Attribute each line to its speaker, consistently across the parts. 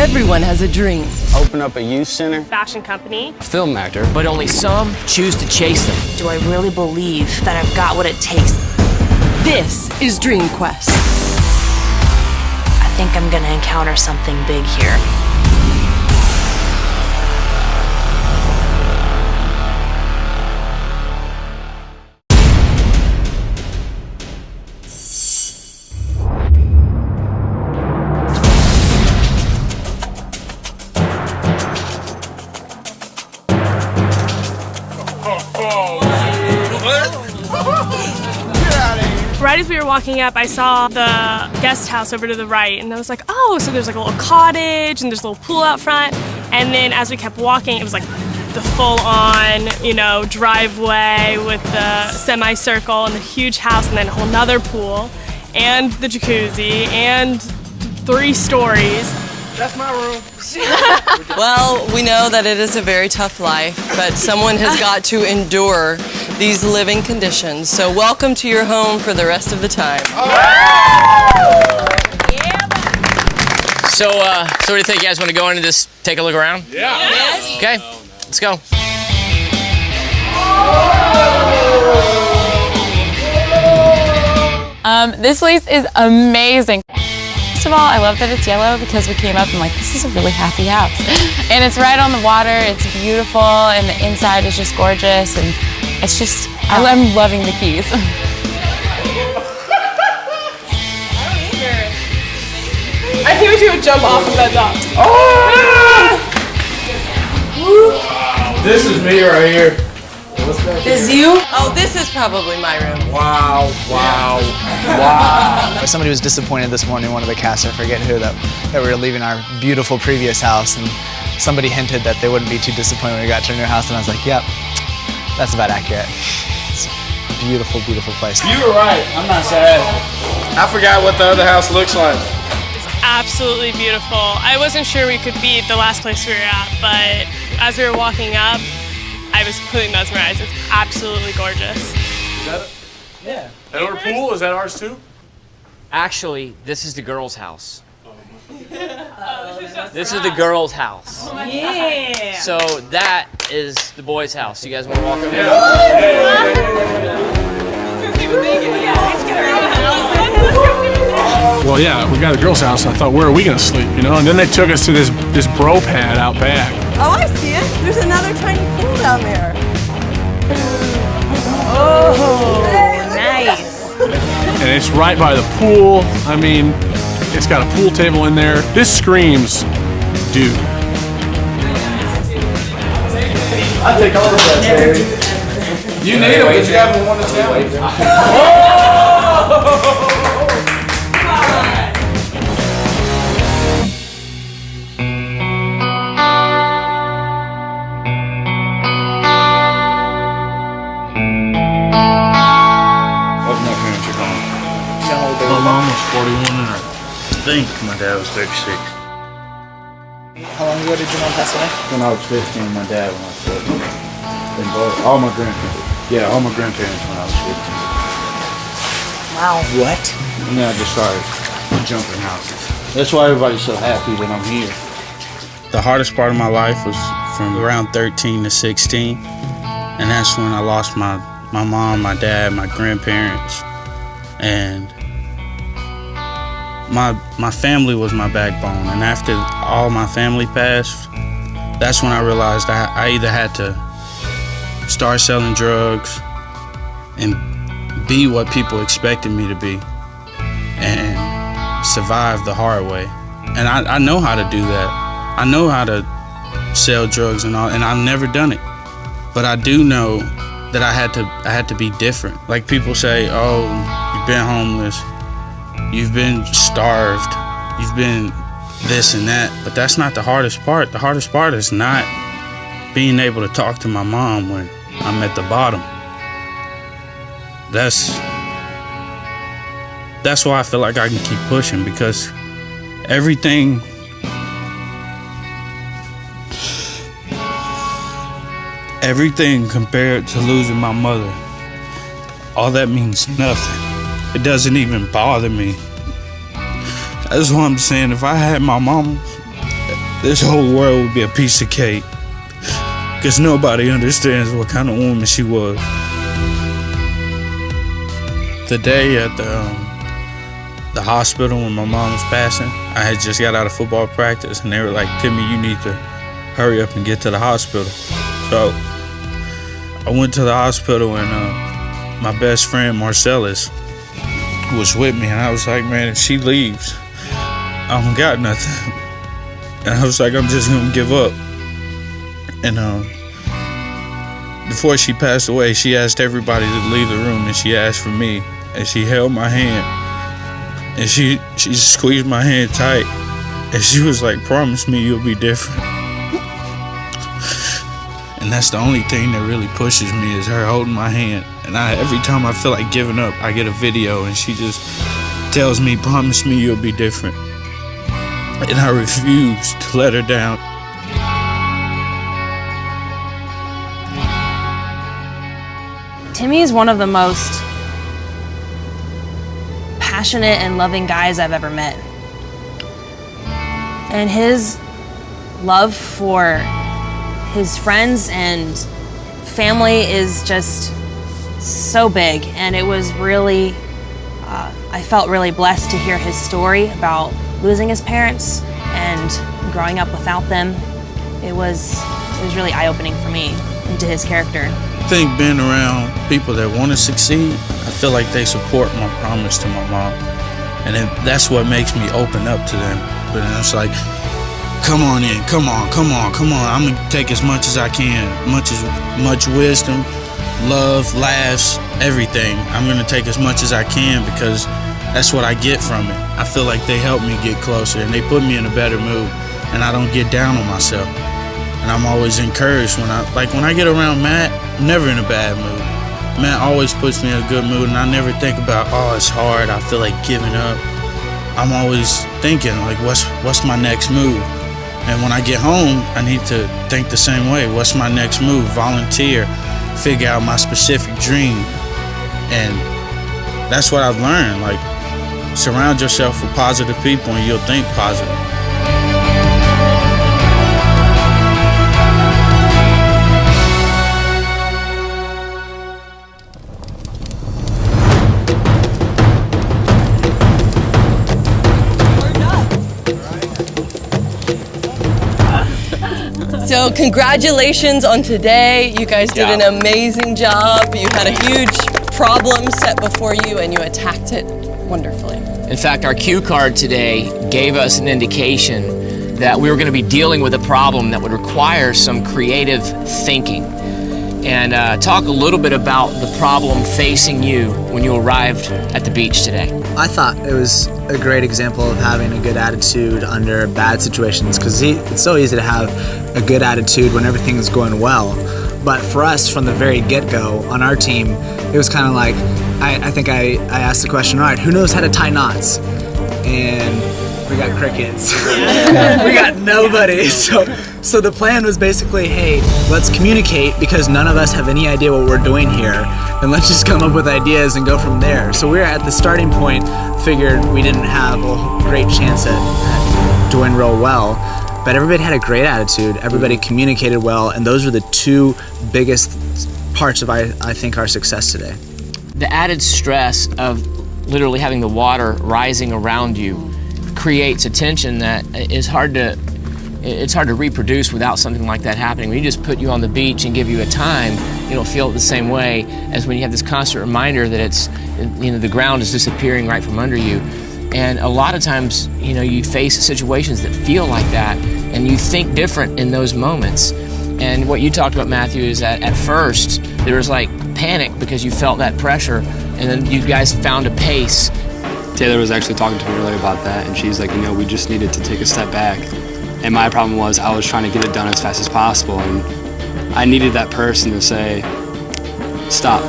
Speaker 1: Everyone has a dream.
Speaker 2: Open up a youth center.
Speaker 3: Fashion company.
Speaker 4: Film actor. But only some choose to chase them.
Speaker 5: Do I really believe that I've got what it takes?
Speaker 1: This is Dream Quest.
Speaker 5: I think I'm gonna encounter something big here.
Speaker 3: Right as we were walking up, I saw the guest house over to the right, and I was like, oh, so there's like a little cottage, and there's a little pool out front. And then as we kept walking, it was like the full-on, driveway with the semicircle and the huge house, and then a whole nother pool, and the jacuzzi, and 3 stories.
Speaker 2: That's my room.
Speaker 1: Well, we know that it is a very tough life, but someone has got to endure these living conditions. So welcome to your home for the rest of the time.
Speaker 4: So what do you think? You guys want to go in and just take a look around?
Speaker 6: Yeah.
Speaker 1: Yes.
Speaker 4: Okay, let's go.
Speaker 7: This place is amazing. First of all, I love that it's yellow because we came up and this is a really happy house. And it's right on the water, it's beautiful, and the inside is just gorgeous, and it's just, I'm loving the keys.
Speaker 3: I think we should jump off of that dock.
Speaker 6: This is me right here.
Speaker 1: Is you? Oh, this is probably my room.
Speaker 6: Wow.
Speaker 8: Somebody was disappointed this morning, one of the cast, I forget who, that we were leaving our beautiful previous house, and somebody hinted that they wouldn't be too disappointed when we got to our new house, and I was like, yep, that's about accurate. It's a beautiful, beautiful place.
Speaker 6: You were right. I'm not sad. I forgot what the other house looks like.
Speaker 3: Absolutely beautiful. I wasn't sure we could beat the last place we were at, but as we were walking up, I was completely mesmerized. It's absolutely gorgeous.
Speaker 6: Is that it? Yeah. That our pool? Is that ours too?
Speaker 4: Actually, this is the girls' house. This is the girls' house.
Speaker 3: Yeah.
Speaker 4: So that is the boys' house. You guys want to walk over there?
Speaker 6: Well, yeah, we got a girl's house. I thought, where are we gonna sleep? And then they took us to this bro pad out back.
Speaker 1: Oh, I see it. There's another tiny pool down there. Oh, nice.
Speaker 6: And it's right by the pool. I mean, it's got a pool table in there. This screams, dude.
Speaker 2: I take all of that, Terry.
Speaker 6: You need them because you haven't won the challenge.
Speaker 9: My mom was 41 and I think my dad was 36.
Speaker 8: How long ago did your mom pass away?
Speaker 9: When I was 15, my dad when I was 14. And all my grandparents. Yeah, all my grandparents when I was 15.
Speaker 5: Wow.
Speaker 8: What?
Speaker 9: And then I just started jumping houses. That's why everybody's so happy that I'm here. The hardest part of my life was from around 13 to 16. And that's when I lost my mom, my dad, my grandparents. And my family was my backbone, and after all my family passed, that's when I realized I either had to start selling drugs and be what people expected me to be and survive the hard way. And I know how to do that. I know how to sell drugs and all, and I've never done it. But I do know that I had to be different. Like people say, oh, you've been homeless, you've been starved, you've been this and that, but that's not the hardest part. The hardest part is not being able to talk to my mom when I'm at the bottom. That's why I feel like I can keep pushing, because everything compared to losing my mother, all that means nothing. It doesn't even bother me. That's what I'm saying. If I had my mom this whole world would be a piece of cake. Because nobody understands what kind of woman she was. The day at the hospital when my mom was passing, I had just got out of football practice and they were like, Timmy, you need to hurry up and get to the hospital. So I went to the hospital and my best friend Marcellus was with me, and I was like, man, if she leaves, I don't got nothing. And I was like, I'm just gonna give up. And before she passed away, she asked everybody to leave the room, and she asked for me, and she held my hand, and she squeezed my hand tight, and she was like, promise me you'll be different. And that's the only thing that really pushes me, is her holding my hand. And every time I feel like giving up, I get a video and she just tells me, promise me you'll be different. And I refuse to let her down.
Speaker 5: Timmy is one of the most passionate and loving guys I've ever met. And his love for his friends and family is just so big, and it was really, I felt really blessed to hear his story about losing his parents and growing up without them. It was really eye-opening for me into his character.
Speaker 9: I think being around people that want to succeed, I feel like they support my promise to my mom, and that's what makes me open up to them. But it's like, come on in, come on. I'm gonna take as much as I can, much wisdom, love, laughs, everything. I'm gonna take as much as I can because that's what I get from it. I feel like they help me get closer and they put me in a better mood, and I don't get down on myself. And I'm always encouraged when I get around Matt, I'm never in a bad mood. Matt always puts me in a good mood, and I never think about, oh, it's hard, I feel like giving up. I'm always thinking, like, what's my next move? And when I get home, I need to think the same way. What's my next move? Volunteer, figure out my specific dream. And that's what I've learned. Like, surround yourself with positive people and you'll think positive.
Speaker 1: So congratulations on today. You guys did an amazing job. You had a huge problem set before you and you attacked it wonderfully.
Speaker 4: In fact, our cue card today gave us an indication that we were going to be dealing with a problem that would require some creative thinking. And talk a little bit about the problem facing you when you arrived at the beach today.
Speaker 8: I thought it was a great example of having a good attitude under bad situations, because it's so easy to have a good attitude when everything is going well. But for us, from the very get-go on our team, it was kind of like, I think I asked the question, all right, who knows how to tie knots? And we got crickets. We got nobody. So the plan was basically, hey, let's communicate, because none of us have any idea what we're doing here, and let's just come up with ideas and go from there. So we were at the starting point, figured we didn't have a great chance at doing real well, but everybody had a great attitude, everybody communicated well, and those were the two biggest parts of, I think, our success today.
Speaker 4: The added stress of literally having the water rising around you creates a tension that is hard to reproduce without something like that happening. When you just put you on the beach and give you a time, you don't feel it the same way as when you have this constant reminder that it's, the ground is disappearing right from under you. And a lot of times, you face situations that feel like that, and you think different in those moments. And what you talked about, Matthew, is that at first there was like panic because you felt that pressure, and then you guys found a pace.
Speaker 10: Taylor was actually talking to me earlier about that, and she's like, we just needed to take a step back. And my problem was I was trying to get it done as fast as possible, and I needed that person to say, stop,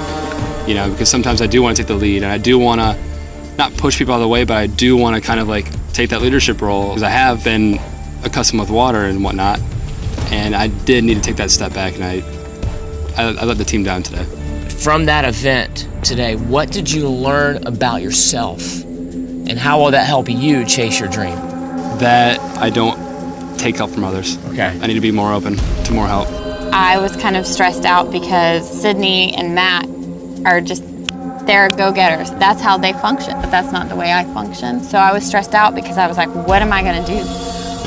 Speaker 10: because sometimes I do want to take the lead, and I do want to not push people out of the way, but I do want to kind of like take that leadership role, because I have been accustomed with water and whatnot, and I did need to take that step back, and I let the team down today.
Speaker 4: From that event today, what did you learn about yourself, and how will that help you chase your dream?
Speaker 10: That I don't take help from others.
Speaker 4: Okay.
Speaker 10: I need to be more open to more help.
Speaker 7: I was kind of stressed out because Sydney and Matt are just, they're go-getters. That's how they function, but that's not the way I function. So I was stressed out because I was like, what am I gonna do?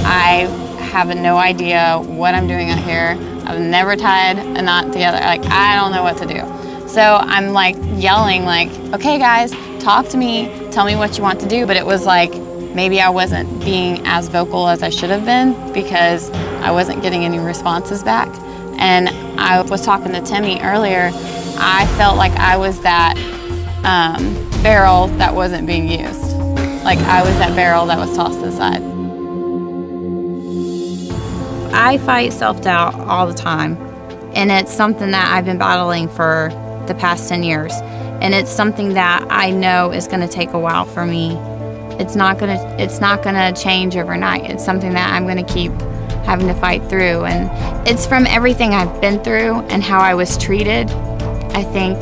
Speaker 7: I have no idea what I'm doing out here. I've never tied a knot together. Like, I don't know what to do. So I'm like yelling like, okay guys, talk to me, tell me what you want to do. But it was like, maybe I wasn't being as vocal as I should have been because I wasn't getting any responses back. And I was talking to Timmy earlier, I felt like I was that barrel that wasn't being used. Like I was that barrel that was tossed to the side. I fight self-doubt all the time. And it's something that I've been battling for the past 10 years. And it's something that I know is gonna take a while for me. It's not gonna change overnight. It's something that I'm gonna keep having to fight through. And it's from everything I've been through and how I was treated. I think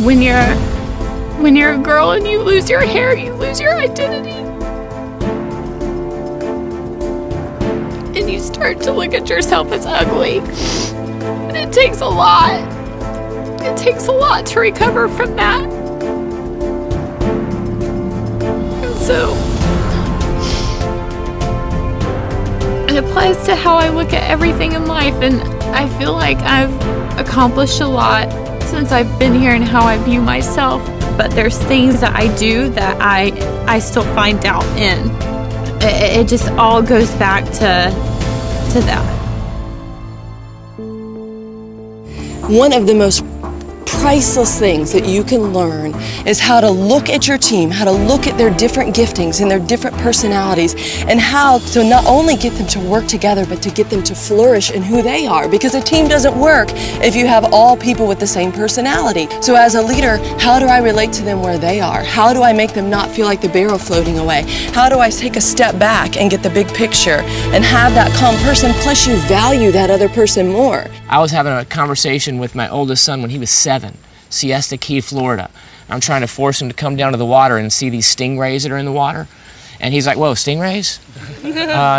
Speaker 7: when you're a girl and you lose your hair, you lose your identity. And you start to look at yourself as ugly. And it takes a lot. It takes a lot to recover from that. And so it applies to how I look at everything in life, and I feel like I've accomplished a lot since I've been here and how I view myself. But there's things that I do that I still find doubt in. It just all goes back to that.
Speaker 1: One of the most priceless things that you can learn is how to look at your team, how to look at their different giftings and their different personalities, and how to not only get them to work together, but to get them to flourish in who they are. Because a team doesn't work if you have all people with the same personality. So as a leader, how do I relate to them where they are? How do I make them not feel like the barrel floating away? How do I take a step back and get the big picture and have that calm person, plus you value that other person more?
Speaker 4: I was having a conversation with my oldest son when he was 7, Siesta Key, Florida. I'm trying to force him to come down to the water and see these stingrays that are in the water. And he's like, whoa, stingrays?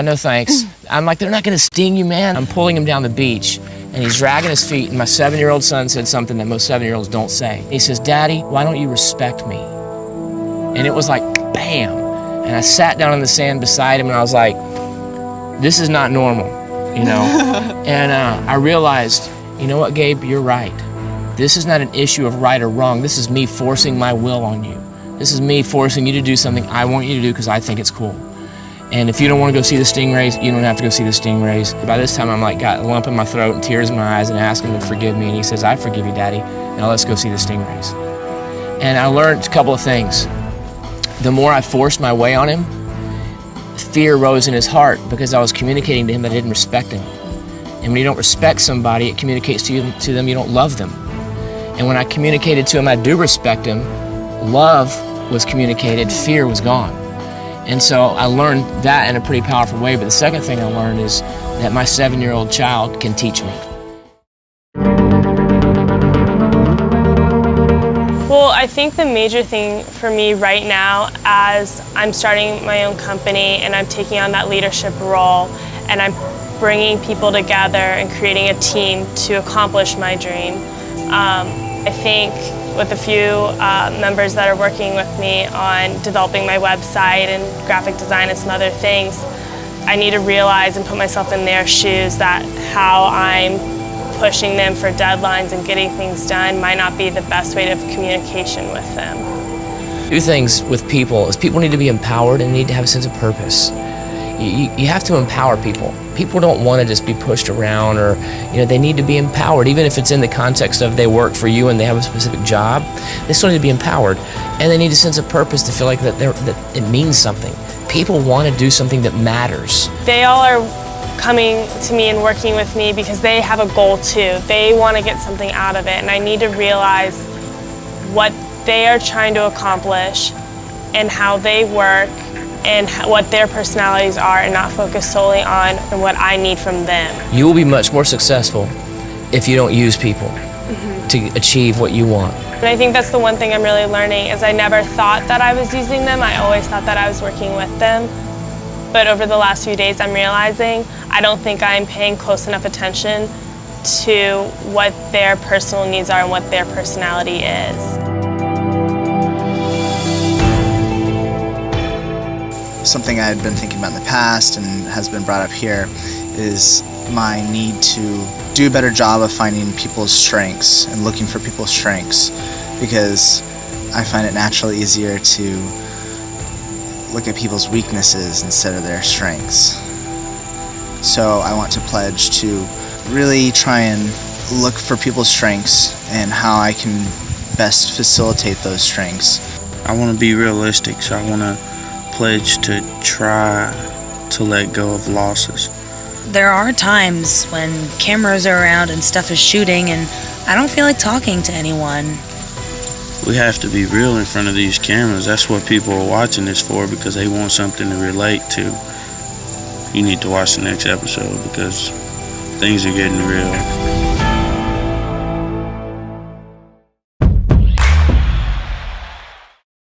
Speaker 4: No thanks. I'm like, they're not gonna sting you, man. I'm pulling him down the beach and he's dragging his feet, and my 7-year-old son said something that most 7-year-olds don't say. He says, Daddy, why don't you respect me? And it was like, bam. And I sat down in the sand beside him and I was like, this is not normal, you know? And I realized, you know what, Gabe, you're right. This is not an issue of right or wrong. This is me forcing my will on you. This is me forcing you to do something I want you to do because I think it's cool. And if you don't want to go see the stingrays, you don't have to go see the stingrays. By this time, I'm like, got a lump in my throat and tears in my eyes and asking him to forgive me. And he says, I forgive you, Daddy. Now let's go see the stingrays. And I learned a couple of things. The more I forced my way on him, fear rose in his heart because I was communicating to him that I didn't respect him. And when you don't respect somebody, it communicates to them you don't love them. And when I communicated to him I do respect him, love was communicated, fear was gone. And so I learned that in a pretty powerful way. But the second thing I learned is that my 7-year-old child can teach me.
Speaker 3: Well, I think the major thing for me right now, as I'm starting my own company and I'm taking on that leadership role and I'm bringing people together and creating a team to accomplish my dream, I think with a few members that are working with me on developing my website and graphic design and some other things, I need to realize and put myself in their shoes that how I'm pushing them for deadlines and getting things done might not be the best way of communication with them.
Speaker 4: Two things with people is people need to be empowered and need to have a sense of purpose. You have to empower people. People don't want to just be pushed around, or they need to be empowered, even if it's in the context of they work for you and they have a specific job. They still need to be empowered, and they need a sense of purpose to feel like that it means something. People want to do something that matters.
Speaker 3: They all are coming to me and working with me because they have a goal too. They want to get something out of it, and I need to realize what they are trying to accomplish and how they work and what their personalities are, and not focus solely on what I need from them.
Speaker 4: You will be much more successful if you don't use people to achieve what you want.
Speaker 3: And I think that's the one thing I'm really learning is I never thought that I was using them. I always thought that I was working with them. But over the last few days, I'm realizing I don't think I'm paying close enough attention to what their personal needs are and what their personality is.
Speaker 8: Something I had been thinking about in the past and has been brought up here is my need to do a better job of finding people's strengths and looking for people's strengths, because I find it naturally easier to look at people's weaknesses instead of their strengths. So I want to pledge to really try and look for people's strengths and how I can best facilitate those strengths.
Speaker 9: I want to be realistic, so I want to pledge to try to let go of losses.
Speaker 11: There are times when cameras are around and stuff is shooting and I don't feel like talking to anyone.
Speaker 9: We have to be real in front of these cameras. That's what people are watching this for, because they want something to relate to. You need to watch the next episode because things are getting real.